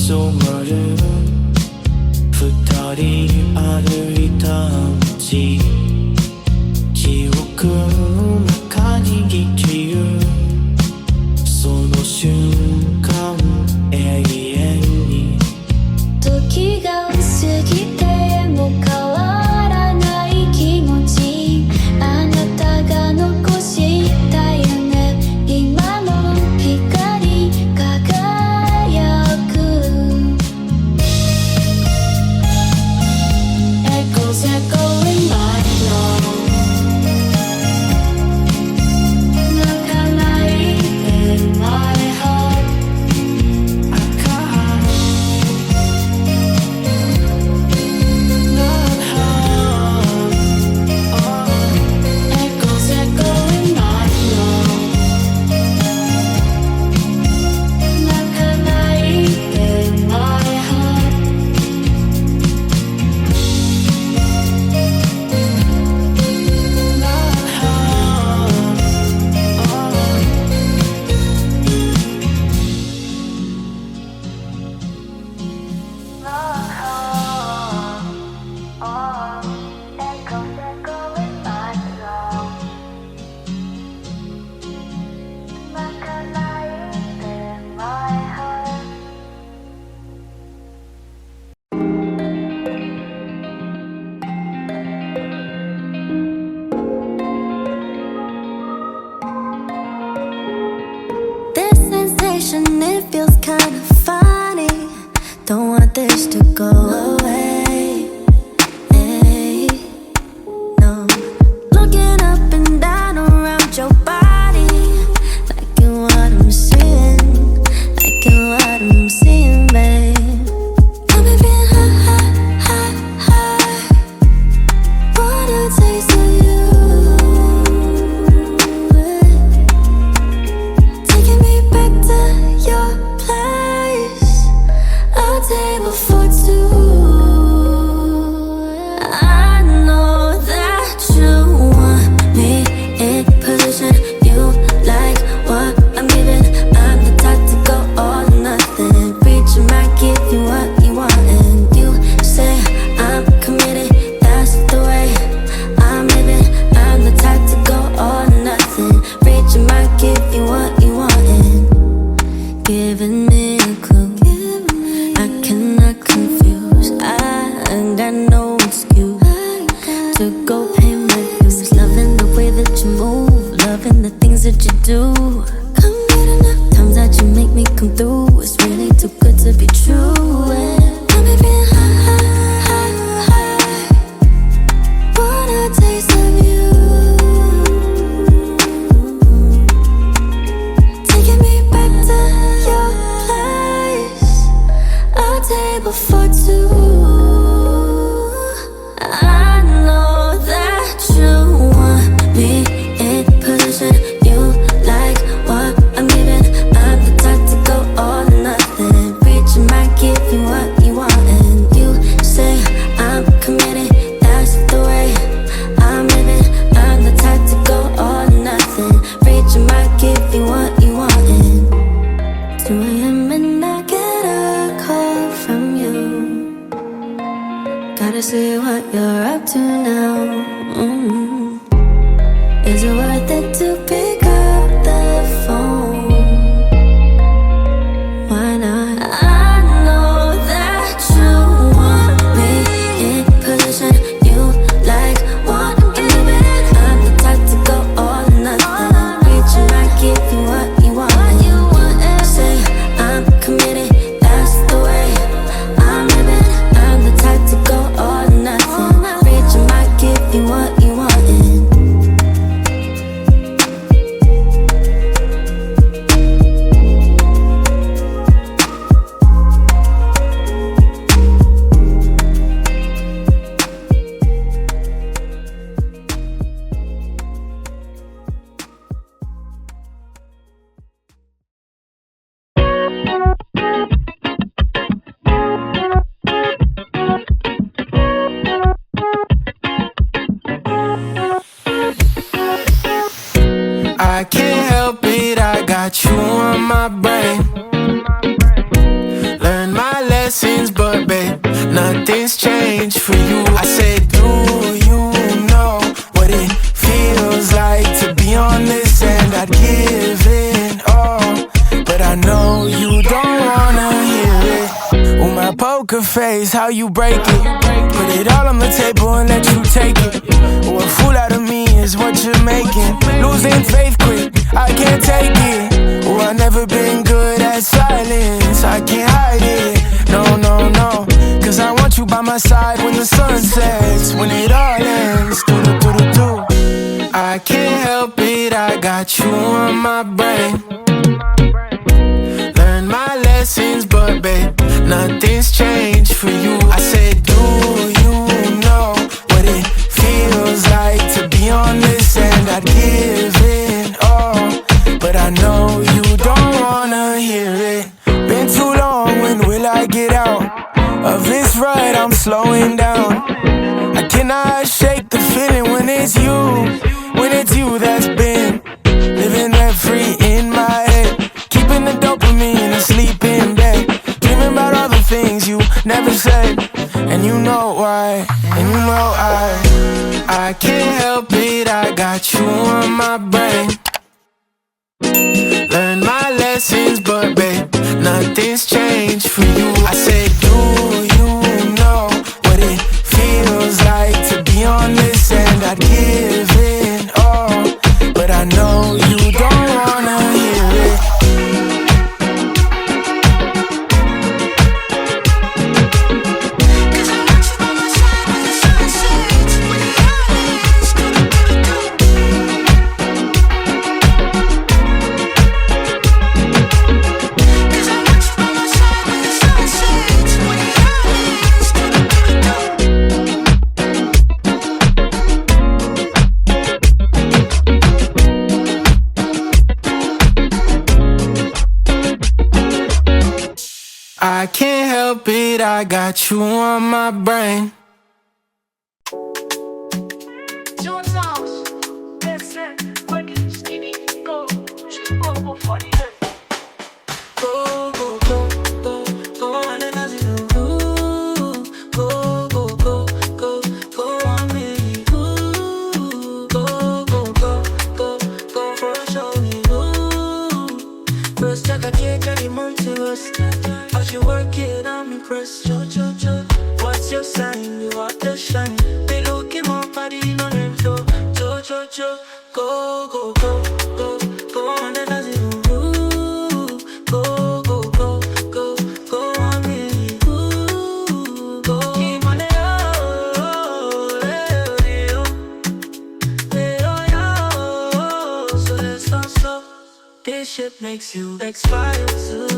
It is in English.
染まる二人歩いた道記憶の中に生きるその瞬間永遠に時が過ぎても変わらない気持ちあなたが残したよね今の光輝く Echoes echo in my lungs 泣かないで my heart It feels kind of funny. Don't want this to go away. Hey, no. Looking up and down around your body, liking what I'm seeing, liking what I'm seeing, babe. Got me feeling high, high, high. Wanna taste of you. Taking me back to your place, a table for two. I know that you want me in position. You like what I'm giving. I'm the type to go all or nothing. Reaching might give you what you want, and you say I'm committed. That's the way I'm living. I'm the type to go all or nothing. Reaching might give you what you want, and giving me a clue. I cannot confuse. I ain't got no excuse to go pay my dues. Loving the way that you move, loving the things that you do. Come get enough times that you make me come through. It's really too good to be true. And got me feeling high, high, high. Wanna taste of you. Taking me back to your place, a table for two. I know that you want me in position. You like what I'm giving. I'm the type to go all or nothing. Reaching might give you what you want, and you say I'm committed. That's the way I'm living. I'm the type to go all or nothing. Reaching might give you what you want, and 2 a.m. and I get a call from you. Gotta see what you're up to now. Is it worth it to pick up the phone? Why not? I know that you want me in position. You like what I'm giving. I'm the type to go all or nothing. Reaching might give you what you want, and say I'm committed. That's the way I'm living. I'm the type to go all or nothing. Reaching might give you what you want, and lessons, but babe, nothing's changed for you. I said, do you know what it feels like to be on this end? I'd give it all, but I know you don't wanna hear it. Oh, my poker face, how you break it. Put it all on the table and let you take it. Oh, a fool out of me is what you're making. Losing faith quick, I can't take it. Oh, I've never been good at silence, I can't hide it. No, no, no, cause I want you by my side when the sun sets, when it all ends. Do-do-do-do-do. I can't help it, I got you on my brain. Learn my lessons, but babe, nothing's changed for you. I said, do you know what it feels like to be on this end? I'd give it all, but I know you don't wanna hear it. Been too long, when will I get out of this rut? I'm slowing down. I cannot shake the feeling when it's you that's been living rent free in my head, keeping the dopamine asleep in bed, dreaming about all the things you never said. And you know why, and you know I can't help it, I got you on my brain. Learn my lessons, but babe, nothing's changed for you. I said, do you know what it feels like to be on this end? I'd give it all, but I know you don't wanna hear it. I can't help it, I got you on my brain. First check I can't carry money to us. How you work it, I'm impressed. What's your sign? You are the shine. They looking more body on them floor. Go, go, go, go, go on the dancing room. Go, go, go, go, go on me. Go, keep on it all. So let's not stop. This shit makes you expire too.